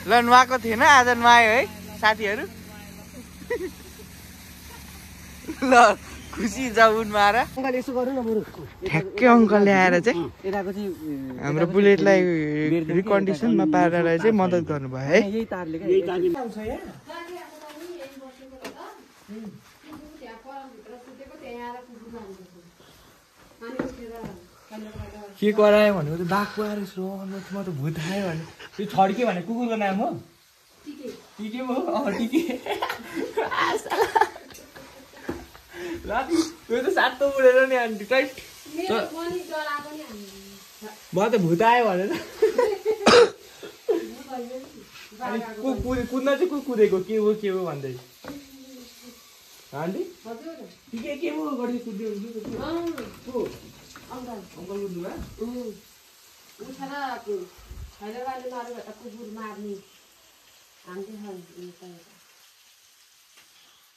ल नुहाएको थिएन आज नुहायो है साथीहरू ल खुसी जाऊ नुहाएर ठ्याक्कै अङ्कलले आएर चाहिँ हाम्रो बुलेटलाई रिकन्डिसनमा पार्नलाई चाहिँ मद्दत गर्नुभयो है के करायो भनेको त बाघ आएर म त भूत आयो भने त्यो छड्के भने कुकुरको नाम हो टिके हो टिके ल त्यो त सातो उडेर नि आन्टी टाइट म त भूत आयो भनेर कुद्न चाहिँ को कुदेको के हो भन्दै आन्टी के हो गरी कुद्यो अङ्कल कुद्नु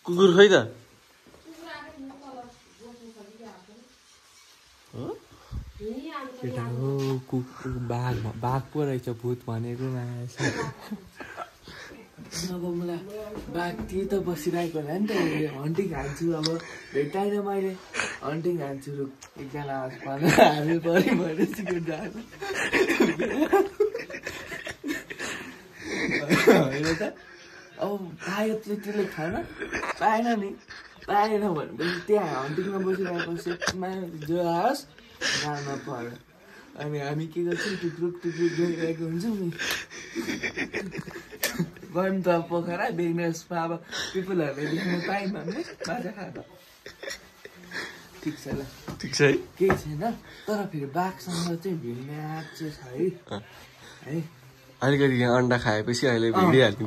कुकुर खै त केटा हो बाघ पो रहेछ भूत भनेको अब मलाई बाघ त्यही त बसिरहेको होला नि त हन्टिङ हान्छु अब भेटाएन मैले हन्टिङ हान्छु एकजना हाल्नु पऱ्यो भनेर सिकेर जानु होइन त अब पायो त्यसले खान पाएन नि पाएन भनेपछि त्यहाँ हन्टिङमा बसिरहेको सेटमा जो आओस् गाडमा पर्यो अनि हामी के गर्छौँ टुक्रुक गइरहेको हुन्छौँ नि गयौँ त पोखरा बिजनेसमा अब पिपुलहरूले देख्नु पायौँ हामीले माछा खाँदा ठिक छ ल ठिक छ है केही छैन तर फेरि बाघसँग चाहिँ भिड्ने आँट चाहिँ छ है अलिकति यहाँ अन्डा खाएपछि अहिले भिडिहाल्छ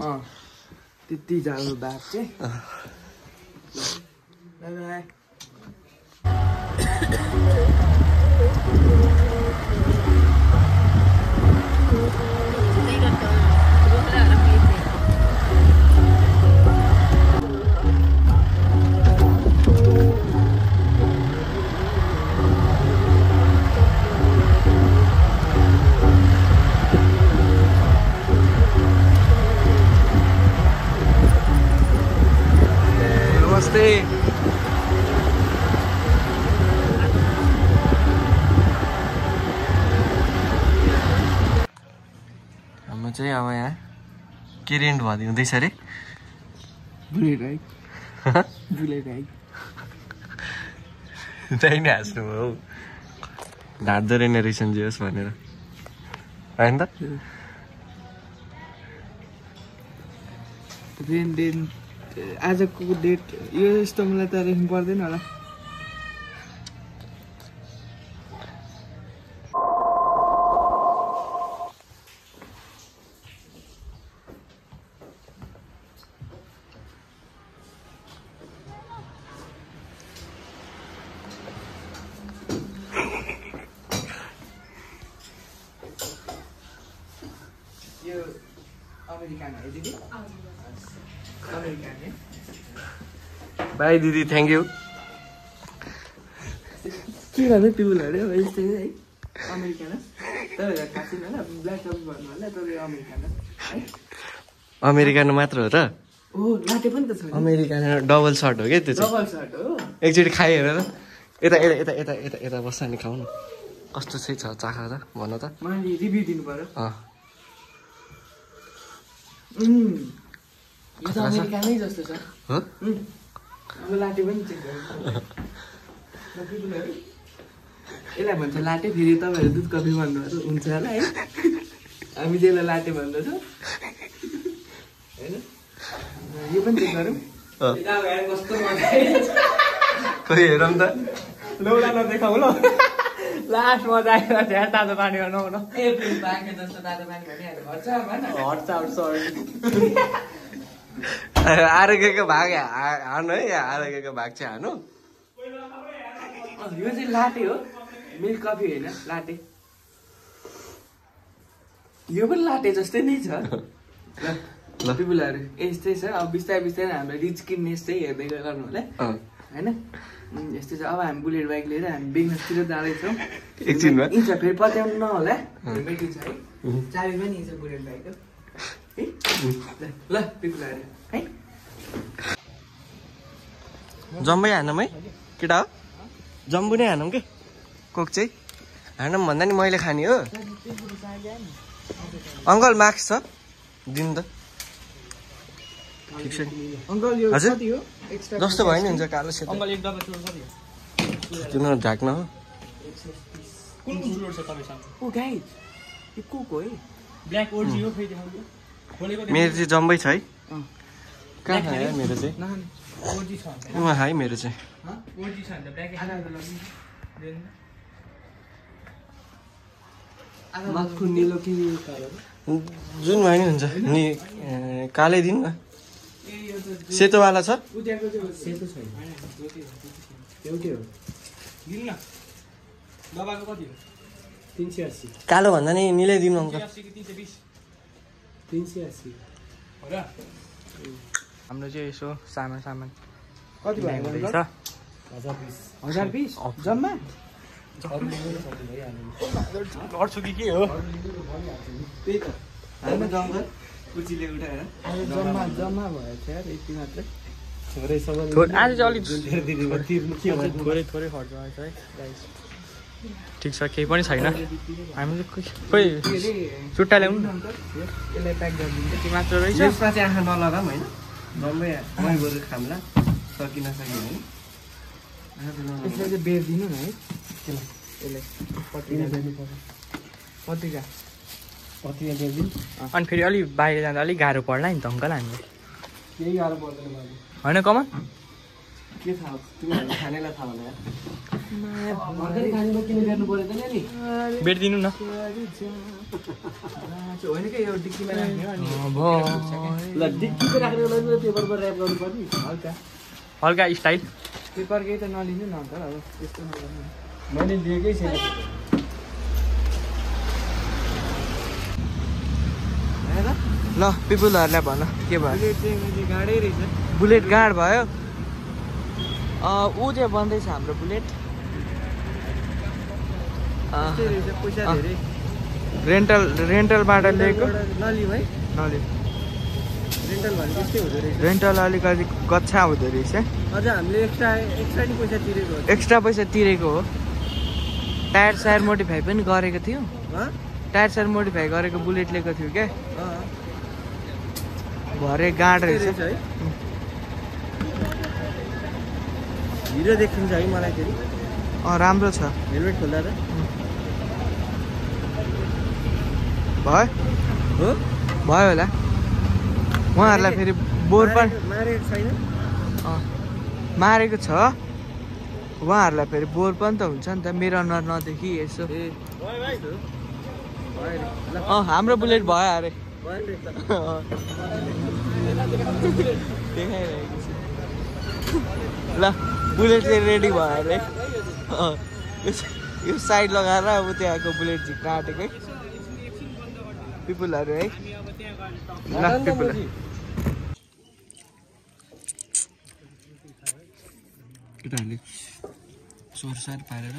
त्यति जानु बाघ चाहिँ नमस्ते हाम्रो चाहिँ अब यहाँ के रेन्ट भनिँदैछ अरे बुलेट हाइक त्यही नै हाँस्नु भयो हौ ढाँट्दो रहेन रहेछन् जे होस् भनेर होइन त आजको डेट यो यस्तो मलाई त लेख्नु पर्दैन होला यो अमेरिकन है दिदी अमेरिकन है बाई दिदी थ्याङ्क यू के गर्दै पिउलहरू अब यस्तै है अमेरिकन तपाईँहरू थाहा छैन होला ब्ल्याक टप भन्नु होला तर अमेरिकन है अमेरिकानो मात्र हो र ओ लाटे पनि त छ अमेरिकानो डबल सर्ट हो क्या त्यो चाहिँ डबल सर्ट हो एकचोटि खाइहेर र यता यता यता यता यता यता बस्छ नि खाऊ न कस्तो चाहिँ छ चाखा त भन त मैले रिभ्यू दिनु पर्यो यो त अमेरिकानै जस्तो छ हो अब लाटे पनि चेक गर्नु यसलाई भन्छ लाटे फेरि तपाईँहरू दुध कफी भन्नुहुन्छ हुन्छ होला है हामी त्यसलाई लाटे भन्दछौँ होइन यो पनि चेक गरौँ कस्तो खोइ हेरौँ त लौडा नदेखाउँ ल लास्ट मजा आएर झ्यार तातो पानीमा नुहाउन एप्रिल पाके जस्तो तातो पानी भनिहाल्यो हट्छ आरोग्यको भाग हार्नु है आरोग्यको भाग चाहिँ हार्नु यो चाहिँ लाटे हो मिल्क कफी होइन लाटे यो पनि लाटे जस्तै नै छ ल पिपुलहरू यस्तै छ अब बिस्तारै बिस्तारै हाम्रो रिच किडनेस चाहिँ हेर्दै गर्नु होला होइन यस्तै छ अब हामी बुलेट बाइक लिएर हामी बिजनेसतिर जाँदैछौँ एकछिनमा इन्छ फेरि पत्याउनु नहोला मेटिन्छ है चाबी पनि इन्छ बुलेट बाइकको ल पिपुल आएर है जम्बै हानौँ है केटा हो जम्बु नै हानौँ के कोक चाहिँ हानौँ भन्दा नि मैले खाने हो अङ्कल मार्क्स छ दिनु त ठिक छ अङ्कल यो हजुर कति हो एक्स्ट्रा जस्तो भयो नि हुन्छ कालो सेतो अङ्कल एक डब्बा चोर कति हो किन ढाक्न हो कुन कुन फ्लोर छ तपाईँसँग ओ गाइस यो कोक हो है ब्ल्याक ओर्जी हो फेरि देखाउनु खोलेको मेरो चाहिँ जम्बै छ है कहाँ खायो मेरो चाहिँ नखाने ओर्जी छ भने उहाँ खायो मेरो चाहिँ ओर्जी छ भने त ब्ल्याक आधा लगी दिनु माथको निलो कि कालो जुन भयो नि हुन्छ नि कालै दिनु न ए यो त सेतोवाला छ उद्याको चाहिँ सेतो छैन एउटै हो दिनु न डब्बाको कति हो 380 कालो भन्दा नि मिलाइदिनु अङ्कल 380 कि 320 380 हो र हाम्रो चाहिँ यसो सामान कति भयो छ 1020 जम्मा गर्छु कि के हो त्यही त हाल्नु त अङ्कल कुचीले उठाएर जम्मा जम्मा भयो छ यार यति मात्रै आज चाहिँ अलिक थोरै खर्च आएछ है गाइस ठिक छ केही पनि छैन हामीले खोइ चुट्टा ल्याउनु न यसलाई प्याक गरिदिनु यति मात्र रहेछ यसमा चाहिँ आँखा नलगाऊँ होइन जम्मै मै बरु खाम्ला सकिन सक्यो भने यसलाई चाहिँ बेच्दिनु न है यसलाई पत्रिका पत्रिका बेच्दिनु अनि फेरि अलिक बाहिर जाँदा अलिक गाह्रो पर्ला नि त अङ्कल हामीलाई केही गाह्रो पर्दैन बाबु होइन कमन के थाहा तिमीहरू खानेलाई थाहा होला भर्खरै खानेको किन बेच्नु पऱ्यो त नि बेटिदिनु न होइन कि यो डिक्कीमा राख्ने हो अनि ल डिक्कीको राख्ने बेला पेपरमा ऱ्याप गर्नु पर्ने हल्का हल्का स्टाइल पेपर केही त नलिनु न अन्त अब त्यस्तो नगर्नु मैले लिएकै छैन ल पिपुलहरूलाई भन के भयो बुलेट चाहिँ मैले गाडै रहेछ बुलेट गाड भयो ऊ चाहिँ बन्दैछ हाम्रो बुलेट त्यस्तै रहेछ पैसा धेरै रेन्टलबाट लिएको नलिउँ है नलिउ रेन्टल भने त्यस्तै हुँदो रहेछ रेन्टल अलिकति कच्छा हुँदो रहेछ अझ हामीले एक्स्ट्रा नि पैसा तिरेको हो एक्स्ट्रा पैसा तिरेको हो टायर सायर मोडिफाई पनि गरेको थियो टायर सायर मोडिफाई गरेको बुलेट लिएको थियो क्या भरे गाड रहेछ है हिरो देखिन्छ है मलाई फेरि राम्रो छ हेलमेट खोल्दा त भयो हो भयो होला उहाँहरूलाई फेरि बोर पनि मारेको छैन मारेको छ उहाँहरूलाई फेरि बोर पनि त हुन्छ नि त मेरो अनुहार नदेखि यसो हाम्रो बुलेट भयो अरे देखाइरहेको छु ल बुलेट चाहिँ रेडी भयो अरे यो साइड लगाएर अब त्यहाँको बुलेट झिक्न आँटेको है पिपुलहरू है ल पिपुल केटाहरूले सोरसार पारेर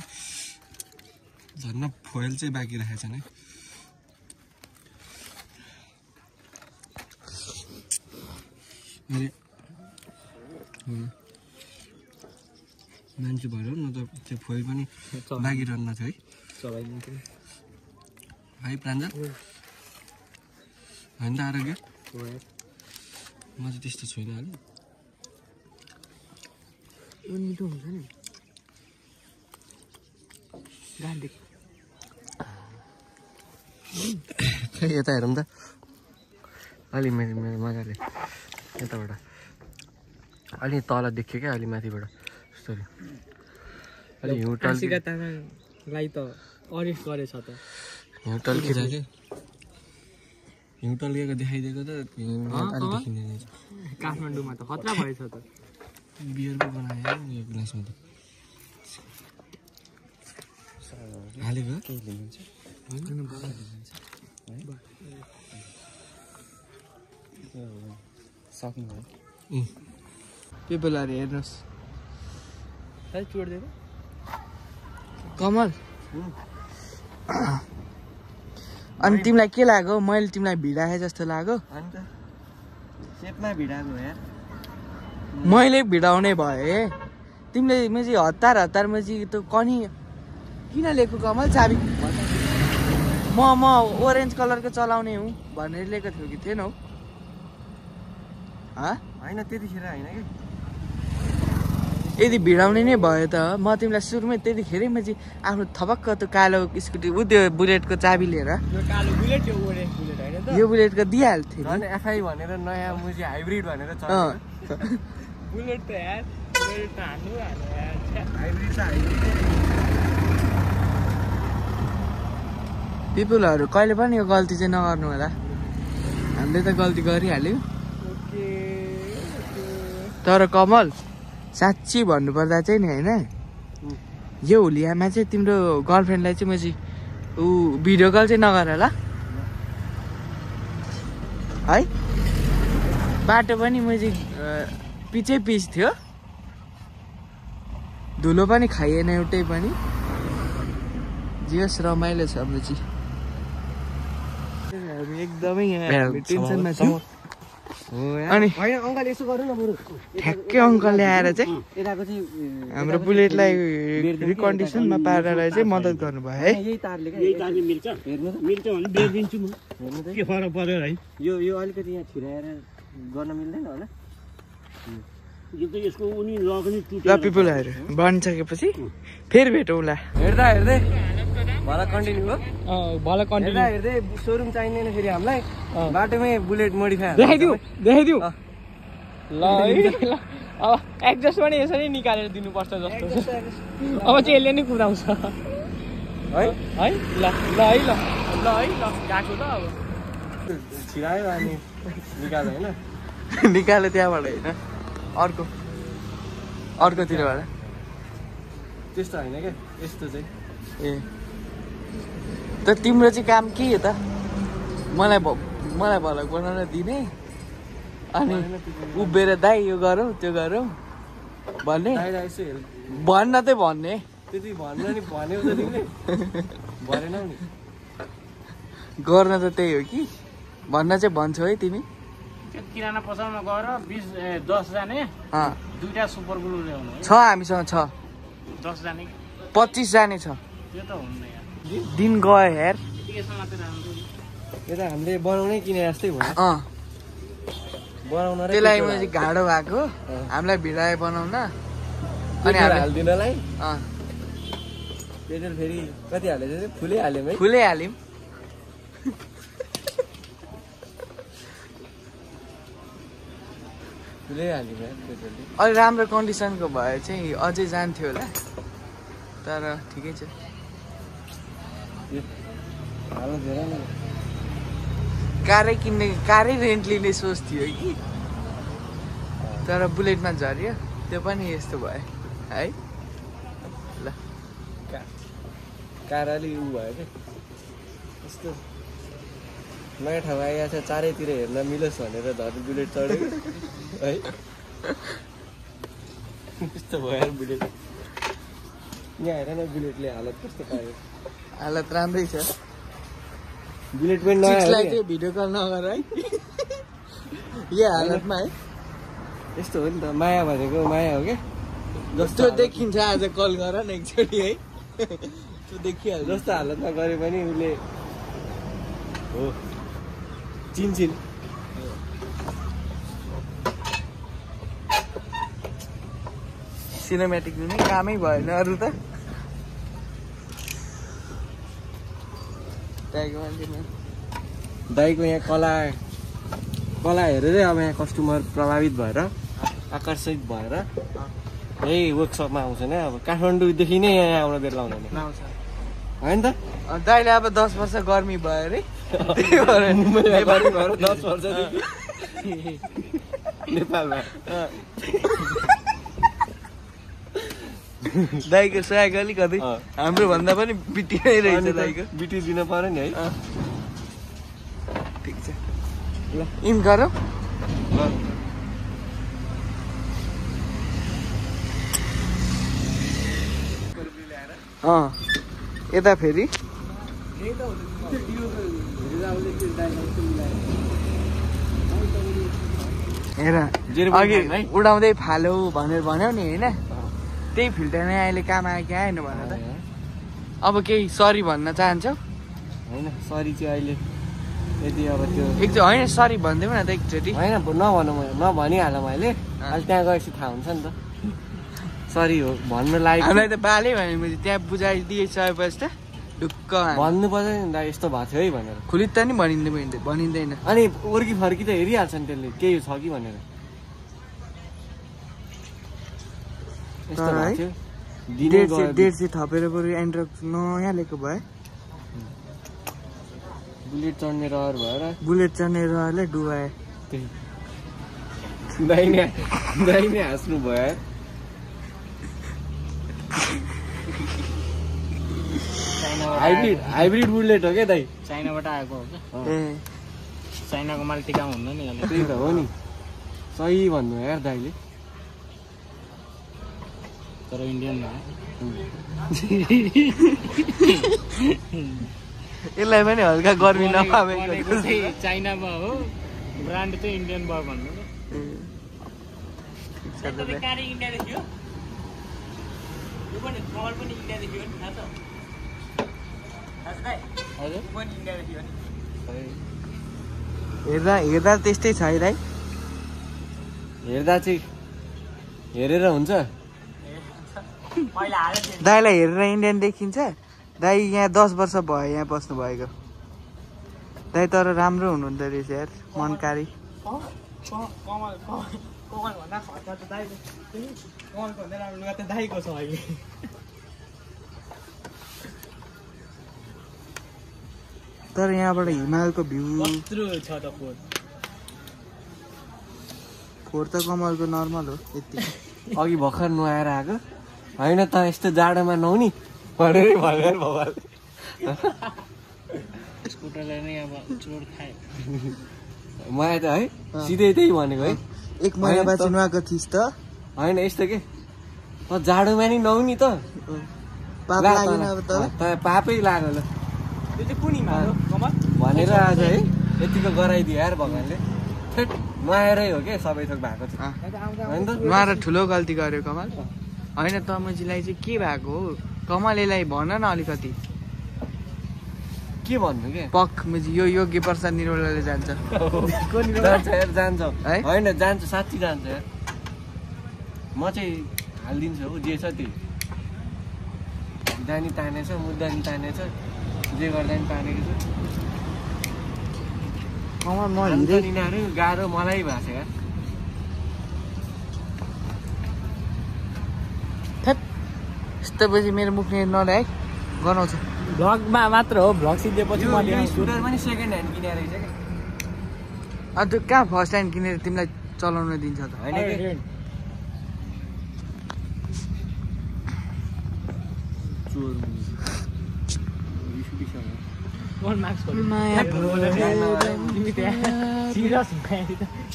झन् फोइल चाहिँ बाँकी राखेको छन् है मान्छे भएर न त त्यो फोइल पनि बाँकी रहन्न थियो है भाइ प्राञ्जल होइन त आरोग्य म चाहिँ त्यस्तो छुइनँ अलिक मिठो हुन्छ नि खै यता हेरौँ त अलि मेरो मजाले यताबाट अलि तल देखियो क्या अलि माथिबाट यस्तरी अलि हिउँ तामाङलाई त अरेस्ट गरेछ त हिउँ टल्किरहेको क्या हिउँ टल्किएको देखाइदिएको त अलि देखिँदैन काठमाडौँमा त खतरा भएछ त बियर पो बनायो यो ग्लासमा त हालेको केही लिनुहुन्छ सक्नुभयो पिपलहरू हेर्नुहोस् कमल अनि तिमीलाई के लाग्यो मैले तिमीलाई भिडाएँ जस्तो लाग्यो अन्त सेपमा भिडाएको यार मैले भिडाउने भए तिमीले मैले हतार मैले त कनी किन लिएको कमल चाबी म ओरेन्ज कलरको चलाउने हुँ भनेर लिएको थियो कि थिएनौ होइन त्यतिखेर होइन कि यदि भिडाउने नै भयो त म तिमीलाई सुरुमै त्यतिखेरै मैले आफ्नो थपक्क त्यो कालो स्कुटी त्यो बुलेटको चाबी लिएर यो बुलेटको दिइहाल्थेँ झन् एफआई भनेर नयाँ मुजी हाइब्रिड भनेर चल्यो बुलेट त यार बुलेट त हान्नु यार हाइब्रिड त हाइब्रिड पिपुलहरू कहिले पनि यो गल्ती चाहिँ नगर्नु होला हामीले त गल्ती गरिहाल्यौँ तर कमल साँच्ची भन्नुपर्दा चाहिँ नि होइन यो होलियामा चाहिँ तिम्रो गर्लफ्रेन्डलाई चाहिँ मैले ऊ भिडियो कल चाहिँ नगर होला है बाटो पनि मैले पिछै पिच थियो धुलो पनि खाइएन एउटै पनि जेस रमाइलो छ मुजी हामी एकदमै यहाँ टेन्सनमा छौँ अनि अङ्कल यसो गर्नु न बरु ठ्याक्कै अङ्कलले आएर चाहिँ हाम्रो बुलेटलाई रिकन्डिसनमा पार्नलाई चाहिँ मद्दत गर्नुभयो है यही तारले मिल्छ हेर्नु मिल्छ भने बेचिदिन्छु म हेर्नु त के फरक पर्यो है यो अलिकति यहाँ छिराएर गर्न मिल्दैन होला यो त यसको उनी लगनी ल पिपुलहरू बनिसकेपछि फेरि भेटौँला हेर्दै भला कन्टिन्यू हो भल कन्टिन्यू हेर्दै सोरुम चाहिँदैन फेरि हामीलाई बाटोमै बुलेट मोडिफाई देखाइदिउ ल है ल अब एडजस्ट पनि यसरी निकालेर दिनुपर्छ जस्तो अब चाहिँ यसले नै कुदाउँछ है है ल है ल गएको त अब छिरायो अनि निकाल्यो होइन निकाल्यो त्यहाँबाट होइन अर्कोतिरबाट त्यस्तो होइन क्या यस्तो चाहिँ ए त तिम्रो चाहिँ काम के हो त मलाई भलक बनाउन दिने अनि उभिएर दाइ यो गरौँ त्यो गरौँ भन्ने भन्न चाहिँ भन्ने त्यति भन्न नि भन्यौ त तिमीले भनेनौ नि गर्न त त्यही हो कि भन्न चाहिँ भन्छौ है तिमी किराना पसलमा गएर 10 जाने दुईटा सुपर ग्लु ल्याउनु छ हामीसँग छ 10 जाने 25 जाने छ त्यो त हुन्न यार दिन गयो हेर यो त हामीले बनाउनै किने जस्तै भयो बनाउन र त्यसलाई मैले गाडो भएको हामीलाई भिडाए बनाउन अनि हालिदिनलाई पेट्रोल फेरि कति हालेछ फुलै हाल्यौँ है फुलै हाल्यौँ फुलै हाल्यौँ पेट्रोल अलि राम्रो कन्डिसनको भए चाहिँ अझै जान्थ्यो होला तर ठिकै छ कारै रेन्ट लिने सोच थियो कि तर बुलेटमा झऱ्यो त्यो पनि यस्तो भयो है ल कार अलि उ भयो क्या यस्तो नयाँ ठाउँ आइरहेको छ चारैतिर हेर्न मिलोस् भनेर धरी बुलेट चढ्यो है यस्तो भयो बुलेट यहाँ हेर न बुलेटले हालत कस्तो पायो हालत राम्रै छ बुलेट पनि नयाँ चाहिँ भिडियो कल नगर है यो हालतमा है यस्तो हो नि त माया भनेको माया हो क्या जस्तो देखिन्छ आज कल गर न एकचोटि है त्यो देखिहाल्छ जस्तो हालतमा गरे पनि उसले हो चिन्छिन् सिनेमेटिक नै कामै भएन अरू त दाइको यहाँ कला हेरेर अब यहाँ कस्टमर प्रभावित भएर आकर्षित भएर यही वर्कसपमा आउँछ नि अब काठमाडौँदेखि नै यहाँ आउन बेला आउँदैन होइन त दाइले अब 10 वर्ष गर्मी भयो अरे 10 वर्षदेखि नेपालमा दाइको सहयोग अलिकति हाम्रो भन्दा पनि बिटी नै रहेछ दाइको बिटी दिन पर्यो नि है ठिक छ ल इन गरौँ यता फेरि हेर अघि उडाउँदै फाल्यो भनेर भन्यौ नि होइन त्यही फिल्टरमै अहिले काम आयो कि आएन भन त अब केही सरी भन्न चाहन्छौ होइन सरी चाहिँ अहिले यदि अब त्यो एकचोटि होइन सरी भनिदेऊ न त एकचोटि होइन नभनौँ नभनिहालौँ अहिले अहिले त्यहाँ गएपछि थाहा हुन्छ नि त सरी हो भन्नु लागि हामीलाई त बाले भनेपछि त्यहाँ बुझाइदिइसकेपछि त ढुक्क भन्नु पर्छ नि त यस्तो भएको थियो है भनेर खुलित त नि भनिँदैन अनि उर्की फर्की त हेरिहाल्छ नि त्यसले केही छ कि भनेर यस्तो भएको थियो डेट चाहिँ थपेर बरु एन्ड्रक नयाँ लिएको भए बुलेट चढ्ने रहर भएर बुलेट चढ्ने रहरले डुबाए दाहिने हाँस्नु भयो हाइब्रिड बुलेट हो क्या दाइ चाइनाबाट आएको हो क्या चाइनाको माल टिका हुँदैन नि त्यही त हो नि सही भन्नु यार दाइले तर इन्डियन यसलाई पनि हल्का गर्मी नपाएको चाइनामा हो ब्रान्ड चाहिँ इन्डियन भयो भन्नु हेर्दा त्यस्तै छ है दाइ हेर्दा चाहिँ हेरेर हुन्छ दाइलाई हेरेर इन्डियन देखिन्छ दाइ यहाँ 10 वर्ष भयो यहाँ बस्नु भएको दाइ तर राम्रो हुनुहुँदो रहेछ यार मनकारी तर यहाँबाट हिमालको भ्यू फोहोर त कमलको नर्मल हो यति अघि भर्खर नुहाएर आएको होइन त यस्तो जाडोमा नुहाउने भनेर भगवान् स्कुटरलाई नै अब चोर खाए मलाई त है सिधै त्यही भनेको है 1 महिना पछि नुहाएको थिइस् त होइन यस्तो के जाडोमा नि नुहाउने त पाप लागेन अब त पापै लाग्यो ल त्यो चाहिँ कुन हिमाल हो कमल भनेर आज है यतिको गराइदियो यार भगवान्ले नुहाएरै हो क्या सबै थोक भएको छ होइन त नुहाएर ठुलो गल्ती गर्यो कमल होइन तमजीलाई चाहिँ के भएको हो कमल यसलाई भन न अलिकति के भन्नु के पक यो योग्य प्रसाद निरोलाले जान्छ जान्छ यार जान्छ होइन जान्छ साँच्ची जान्छ यार म चाहिँ हालिदिन्छु हो जे छ त्यही दानी तानेछ मुद्दानी तानेछ जे गर्दा नि तानेको छु कमल यिनीहरू गाह्रो मलाई भएको छ यार यस्तो पछि मेरो मुख नल्याए गनाउँछ भ्लगमा मात्र हो भ्लग सिद्धेपछि स्कुटर पनि सेकेन्ड ह्यान्ड किनेर रहेछ क्या अन्त कहाँ फर्स्ट ह्यान्ड किनेर तिमीलाई चलाउन दिन्छ त होइन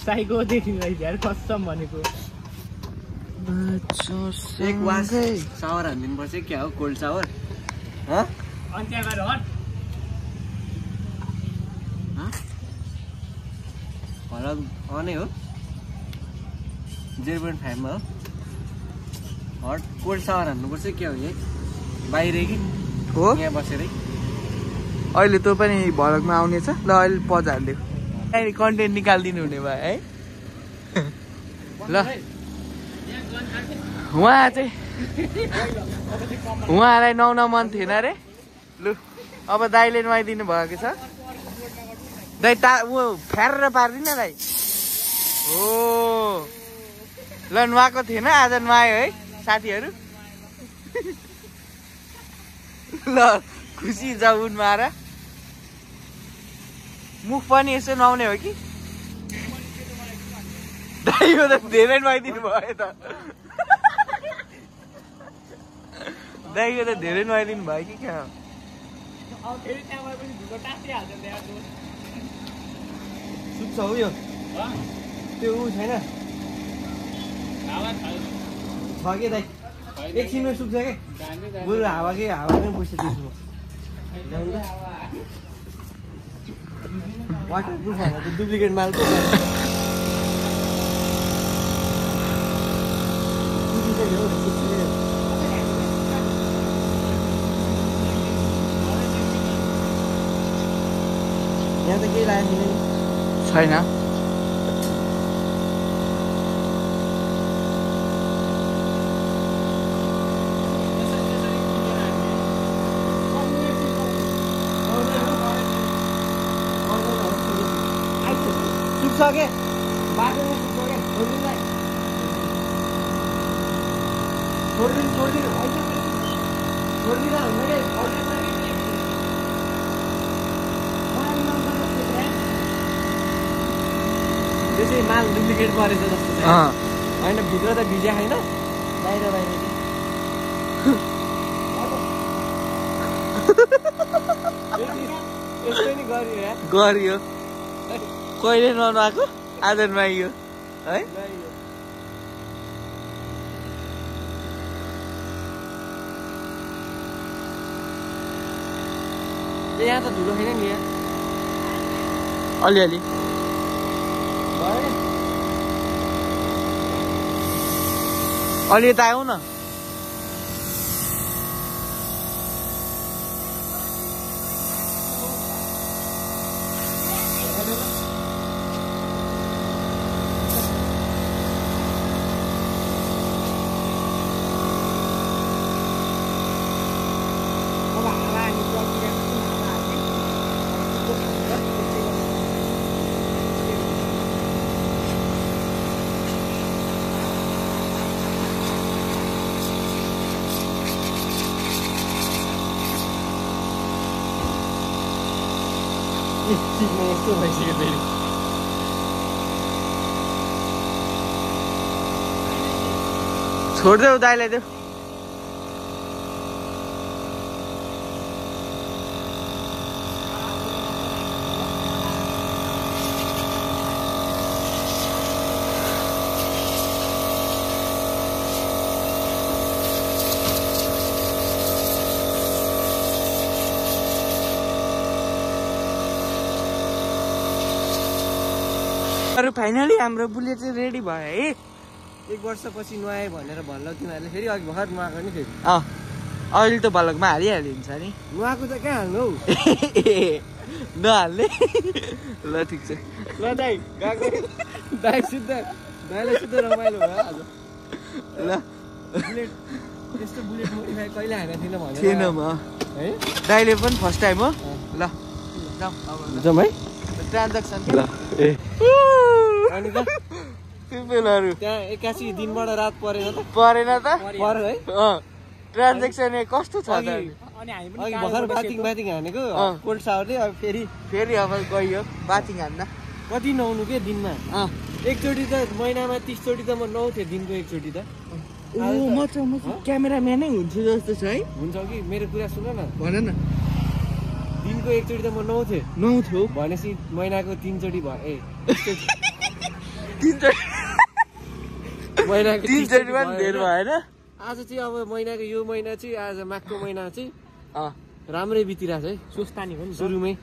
साइको देखिँदैछ यार कसम भनेको एक वास सावर हानिदिनु पर्छ क्या हो कोल्ड सावर अनि त्यहाँ गएर हट होला अनै हो 0.5 मा हो हट कोल्ड सावर हान्नुपर्छ क्या हो यही बाहिर कि हो यहाँ बसेरै अहिले तँ पनि भलकमा आउनेछ ल अहिले पज हालिदियो अहिले कन्टेन्ट निकालिदिनु हुने भयो है ल उहाँलाई नुहाउन मन थिएन रे लु अब दाइले नुहाइदिनु भएको छ दाइ ऊ फ्यारेर पारिदिन दाइ हो ल नुहाएको थिएन आज नुहायो है साथीहरू ल खुसी जाऊ नुहाएर मुख पनि यसो नुहाउने हो कि दाइको त धेरै नुहाइदिनु भयो त दाइको त धेरै नुहाइदिनु भयो कि क्या सुक्छ हो यो त्यो ऊ छैन छ कि दाइ एकछिनमा सुक्छ क्या बरु हावाकै हावा नै पुग्छ त्यसमा वाटर प्रुफ होइन त डुप्लिकेट माल पो यहाँ त केही लागेको छैन छैन सक्यो बाटोमा पुग्यो छोडिदिनु छोडिदिनु त्यसै माल डुप्लिकेट परेछ जस्तो छ होइन भित्र त भिजा छैन बाहिर यस्तै नि गरियो कहिले नआएको आदर मागियो है यहाँ त धुलो छैन नि यहाँ अलिअलि अलि त आऊ न छोडिदेऊ दाइलाई देऊ फाइनली हाम्रो बुलेट चाहिँ रेडी भयो है 1 वर्षपछि नुहाए भनेर भन्ला तिमीहरूले फेरि अघि भर्खर नुहाएको नि फेरि अहिले त भलकमा हालिहाल्यो हुन्छ नि नुहाएको त कहाँ हाल्नु हौ नहाल्ने ल ठिक छ ल दाइ गएको दाइलाई शुद्ध रमाइलो भयो आज ल बुलेट त्यस्तो बुलेट मोडिफाई कहिले हानेको थिएन भनेर थिएन म है दाइले पनि फर्स्ट टाइम हो ल जाउँ जाउँ है ट्रान्ज्याक्सन ल ए अनि त पिपलहरु त्यहाँ 81 दिनबाट रात परेन त परेन त पर्यो है ट्रान्ज्याक्सन कस्तो छ त अनि हामी पनि भर्खर बाथिङ हानेको कोल्ड सावरले अब फेरि अब गयो बाथिङ हान्न कति नुहाउनु के दिनमा एकचोटि त महिनामा 30 चोटि त म नुहाउँथे दिनको एकचोटि त म क्यामेराम्यानै हुन्छु जस्तो छ है हुन्छ कि मेरो कुरा सुन न भन न दिनको एकचोटि त म नुहाउँथ्यो भनेपछि महिनाको 3 चोटि भयो ए 3 चोटि महिनाको 3 चोटि पनि धेरै भएन आज चाहिँ अब महिनाको यो महिना चाहिँ आज माघको महिना चाहिँ राम्रै बितिरहेछ है सुस्तानी हो नि सुरुमै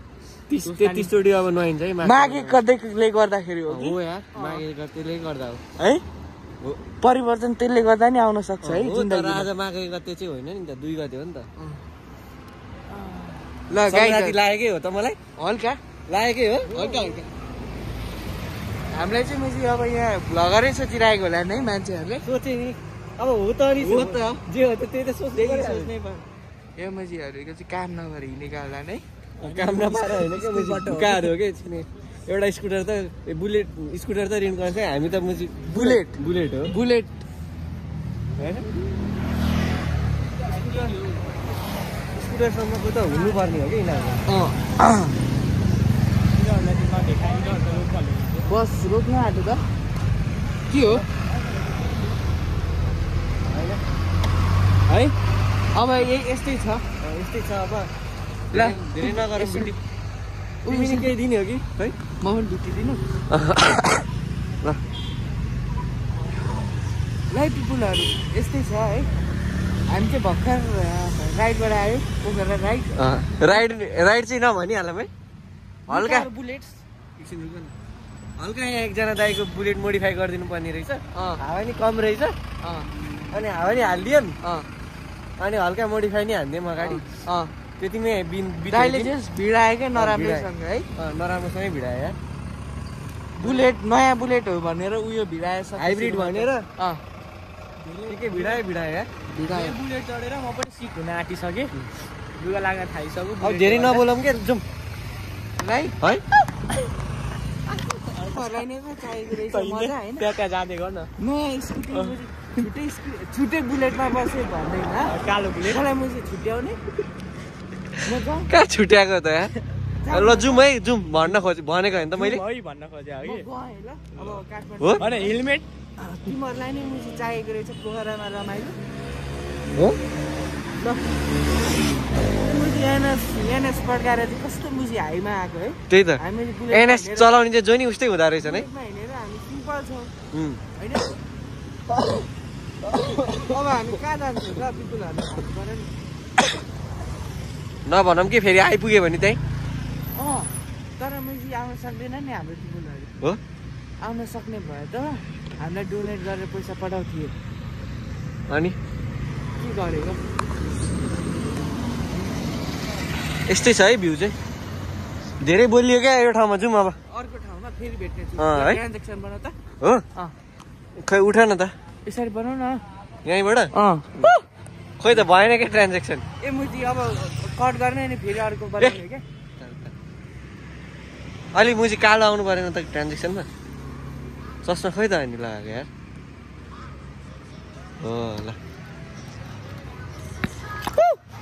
30-33 चोटि अब नुहाइन्छ है माघे कतैले गर्दाखेरि हो हो यार माघे त्यसले गर्दा हो है परिवर्तन त्यसले गर्दा नि आउन सक्छ है जिन्दगी आज माघे गते चाहिँ होइन नि त 2 गते हो नि त ल गाइस लागेकै हो त मलाई हल्का लागेकै हो हल्का हामीलाई चाहिँ मैले अब यहाँ भ्लगरै सोचिरहेको होला नि मान्छेहरूले सोचे नि अब हो त नि हो त जे हो त त्यही त सोच्नै यो मजीहरूको चाहिँ काम नगरी हिँडेका होला नै काम नपाएर होइन के ढुकाहरू हो कि एउटा स्कुटर त बुलेट स्कुटर त रेन्ट गर्छ हामी त मुजी बुलेट हो बुलेट होइन स्कुटरसम्मको त हुनुपर्ने हो कि बस रोक्नु आँट्यो त के हो है अब यस्तै छ अब ल धेरै नगरौँ ड्युटी तिमीले केही दिने हो कि है म पनि ड्युटी दिनु ल लाइफ पिपुलहरू यस्तै छ है हामी चाहिँ भर्खर राइडबाट आयो पोखरा राइड राइड राइड चाहिँ नभनिहालौँ है हल्का बुलेट्स एकछिन रुक न हल्का यहाँ एकजना दाइको बुलेट मोडिफाई गरिदिनु पर्ने रहेछ हावा नि कम रहेछ अनि हावा नि हालिदियो नि अनि हल्का मोडिफाई नि हानिदिउँ अगाडि त्यतिमै दाइले चाहिँ भिडायो क्या नराम्रोसँग है नराम्रोसँगै भिडायो बुलेट नयाँ बुलेट हो भनेर उयो भिडाएछ हाइब्रिड भनेर ठिकै भिडायो बुलेट चढेर म पनि सिक हुन आँटिसकेँ लुगा लाग्न थालिसक्यो अब धेरै नबोलौँ क्या जाउँ राइट है चाहिएको रहेछ मजा होइन त्यहाँ कहाँ जाँदै गर्न नयाँ स्कुटी छुट्टै बुलेटमा बसेँ भन्दैन कालो बुलेट मलाई म चाहिँ छुट्याउने कहाँ छुट्याएको त यार ल जाउँ है जाउँ भनेको होइन त मैले भन्न खोजेँ गएँ ल अब हो काठमाडौँ होइन हेलमेट तिमीहरूलाई नै मुजी चाहिएको रहेछ पोखरामा रमाइलो हो ल मुजी एनएस पड्काएर चाहिँ कस्तो मुजी हाईमा आएको है त्यही त हामी एनएस चलाउने चाहिँ जो नि उस्तै हुँदो रहेछ नि हिँडेर हामी सिम्पल छौँ होइन अब हामी कहाँ जान्छौँ र पिपुलहरू खानु पऱ्यो नि नभनौँ कि फेरि आइपुग्यो भने त्यहीँ तर मुजी आउन सक्दैन नि हाम्रो पिपुलहरू हो आउन सक्ने भयो त हामीलाई डोनेट गरेर पैसा पठाउँथ्यो अनि के गरेको यस्तै छ है भ्यू चाहिँ धेरै बोलियो क्या यो ठाउँमा जाउँ अब अर्को ठाउँमा फेरि भेट्ने छु है ट्रान्जेक्सन बनाऊ त हो खै उठ न त यसरी बनाऊ न यहीँबाट खोइ त भएन क्या ट्रान्जेक्सन ए मुजी अब कट गर्ने नि फेरि अर्को बनाउने क्या अलिक मुजी कालो आउनु परेन त ट्रान्जेक्सनमा चस्मा खोइ त अनि लगाएको यार हो ल